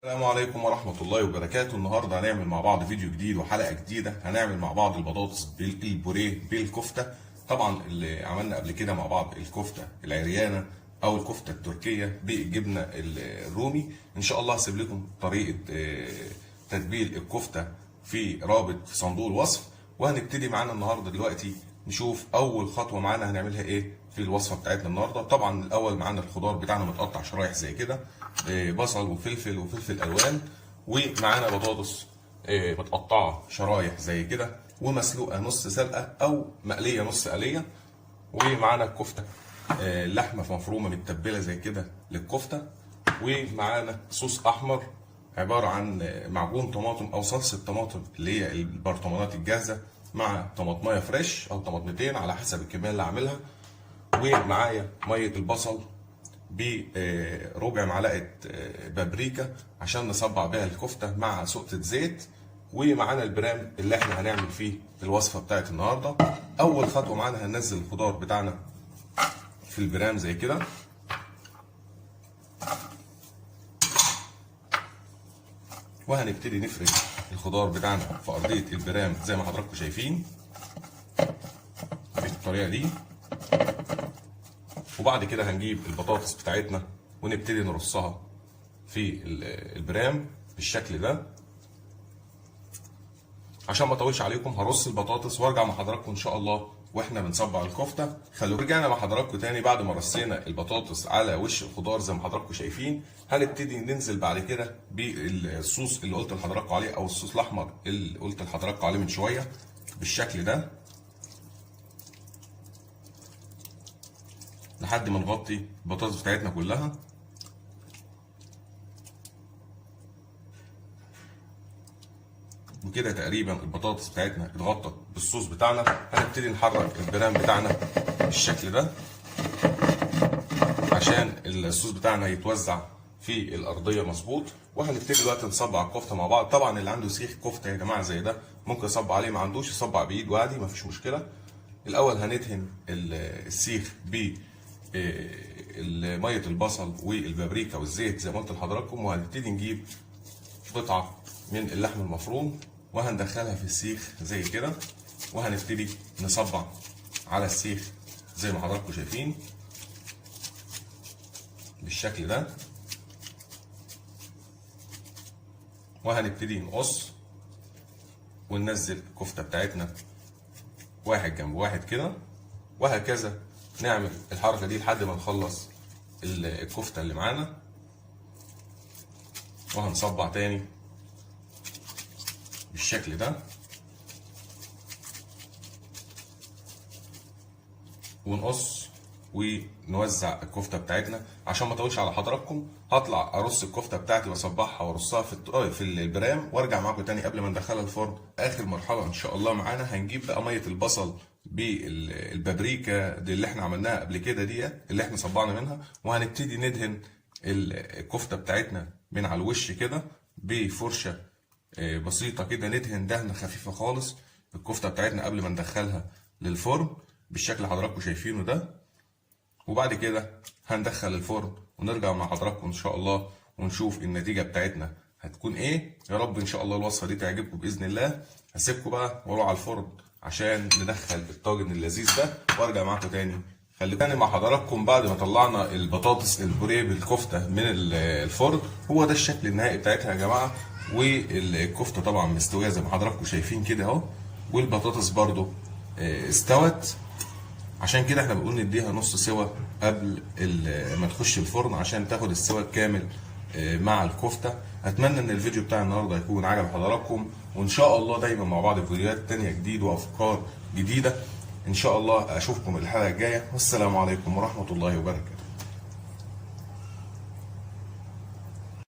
السلام عليكم ورحمة الله وبركاته. النهاردة هنعمل مع بعض فيديو جديد وحلقة جديدة. هنعمل مع بعض البطاطس بالبوريه بالكفتة. طبعا اللي عملنا قبل كده مع بعض الكفتة العريانة او الكفتة التركية بالجبنة الرومي. ان شاء الله هسيب لكم طريقة تتبيل الكفتة في رابط في صندوق الوصف. وهنبتدي معانا النهاردة دلوقتي نشوف اول خطوة معانا هنعملها ايه في الوصفة بتاعتنا النهاردة. طبعا الاول معانا الخضار بتاعنا متقطع شرايح زي كده، بصل وفلفل الوان، ومعانا بطاطس متقطعه شرايح زي كده ومسلوقه نص سلقه او مقليه نص قليه، ومعانا الكفته لحمه مفرومه متبله زي كده للكفته، ومعانا صوص احمر عباره عن معجون طماطم او صلصه طماطم اللي هي البرطمانات الجاهزه مع طماطمايه فريش او طماطمتين على حسب الكميه اللي هعملها، ومعايا ميه البصل بربع معلقه بابريكا عشان نصبع بيها الكفته مع سقطه زيت، ومعانا البرام اللي احنا هنعمل فيه الوصفه بتاعت النهارده. اول خطوه معانا هننزل الخضار بتاعنا في البرام زي كده، وهنبتدي نفرد الخضار بتاعنا في ارضيه البرام زي ما حضراتكم شايفين بالطريقه دي. وبعد كده هنجيب البطاطس بتاعتنا ونبتدي نرصها في البرام بالشكل ده. عشان ما اطولش عليكم هرص البطاطس وارجع مع حضراتكم ان شاء الله واحنا بنصبع الكفته. رجعنا مع حضراتكم تاني بعد ما رصينا البطاطس على وش الخضار زي ما حضراتكم شايفين. هنبتدي ننزل بعد كده بالصوص اللي قلت لحضراتكم عليه او الصوص الاحمر اللي قلت لحضراتكم عليه من شويه بالشكل ده، لحد ما نغطي البطاطس بتاعتنا كلها. وكده تقريبا البطاطس بتاعتنا اتغطت بالصوص بتاعنا. هنبتدي نحرك البرام بتاعنا بالشكل ده عشان الصوص بتاعنا يتوزع في الارضيه مظبوط. وهنبتدي دلوقتي نصبع الكفته مع بعض. طبعا اللي عنده سيخ كفته يا جماعه زي ده ممكن يصبع عليه، ما عندوش يصبع بايده عادي مفيش مشكله. الاول هندهن السيخ ب ميه البصل والبابريكا والزيت زي ما قلت لحضراتكم، وهنبتدي نجيب قطعه من اللحم المفروم وهندخلها في السيخ زي كده، وهنبتدي نصبع على السيخ زي ما حضراتكم شايفين بالشكل ده. وهنبتدي نقص وننزل الكفته بتاعتنا واحد جنب واحد كده، وهكذا نعمل الحركه دي لحد ما نخلص الكفته اللي معانا. وهنصبع تاني بالشكل ده ونقص ونوزع الكفته بتاعتنا. عشان ما اطولش على حضراتكم هطلع ارص الكفته بتاعتي واصبعها وارصها في البرام وارجع معاكم تاني قبل ما ندخلها الفرن. اخر مرحله ان شاء الله معانا هنجيب بقى ميه البصل بالبابريكا دي اللي احنا عملناها قبل كده دي اللي احنا صبعنا منها، وهنبتدي ندهن الكفته بتاعتنا من على الوش كده بفرشه بسيطه كده، ندهن دهنه خفيفه خالص الكفته بتاعتنا قبل ما ندخلها للفرن بالشكل اللي حضراتكم شايفينه ده. وبعد كده هندخل الفرن ونرجع مع حضراتكم ان شاء الله ونشوف النتيجه بتاعتنا هتكون ايه. يا رب ان شاء الله الوصفه دي تعجبكم باذن الله. هسيبكم بقى واروح على الفرن عشان ندخل الطاجن اللذيذ ده وارجع معاكم تاني. خلينا مع حضراتكم بعد ما طلعنا البطاطس البوريه بالكفته من الفرن. هو ده الشكل النهائي بتاعتها يا جماعه، والكفته طبعا مستويه زي ما حضراتكم شايفين كده اهو، والبطاطس برده استوت. عشان كده احنا بنقول نديها نص سوا قبل ما تخش الفرن عشان تاخد السوا الكامل مع الكفته. اتمنى ان الفيديو بتاع النهارده يكون عجب حضراتكم، وان شاء الله دايما مع بعض في فيديوهات تانية جديد وافكار جديده. ان شاء الله اشوفكم الحلقه الجايه، والسلام عليكم ورحمه الله وبركاته.